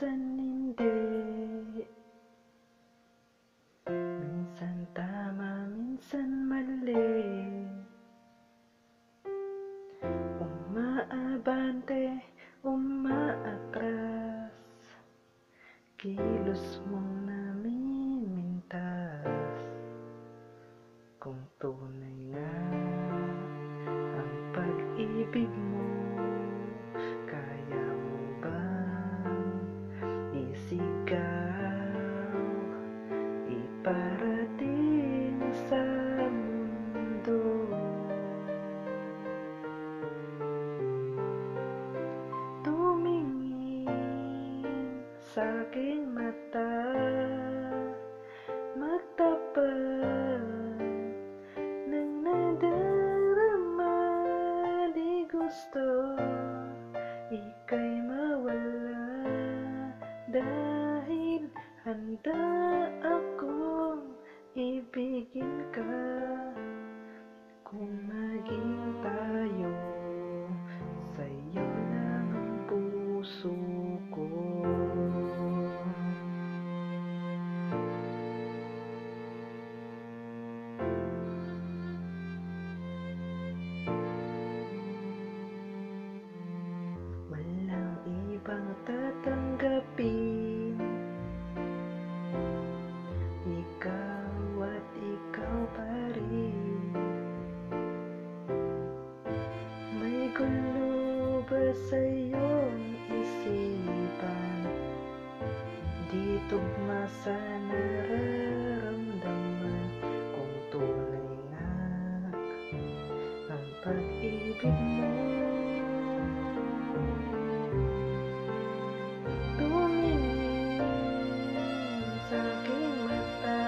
minsan hindi. Minsan tama, minsan mali. Umaabante, umaatras, kilos mong namimintas. Kung tunay nga ang pag-ibig mo, kaya mo bang isigaw, iparating sa mundo? Tumingin sa'king mata, magtapat ng nadarama. Di gusto ika'y mawala, dahil handa akong ibigin ka. Kung maging tayo, sa'yo lang ang puso ko. Walang ibang tatanggapin, ikaw at ikaw pa rin. May gulo ba sa iyong isipan? Di tugma sa nararamdaman. Kung tunay nga ang pag-ibig mo, tumingin sa'king mata,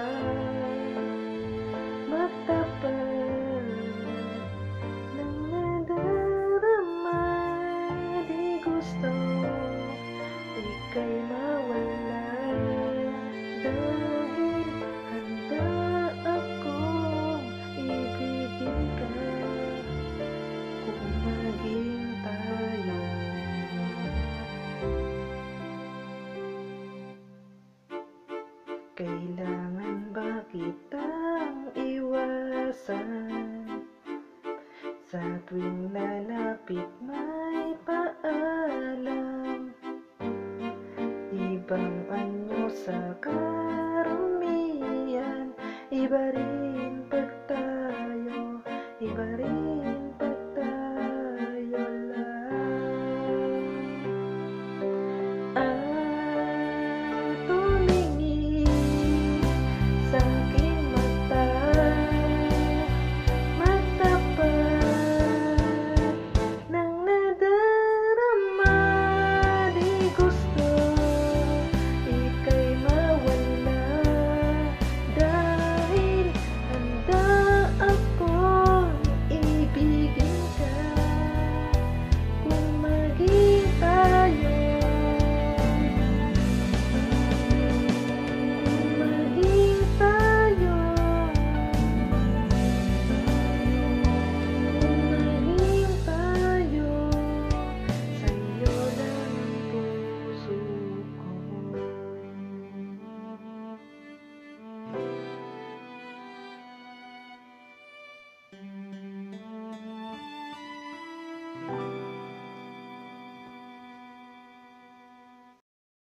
magtapat ng nadarama. Di gusto ika'y mawala, dahil handa akong ibigin ka. Kung maging tayo, kailangan ba kitang iwasan? Sa tuwing lalapit may paalam, ibang anyo sa karamihan, iba rin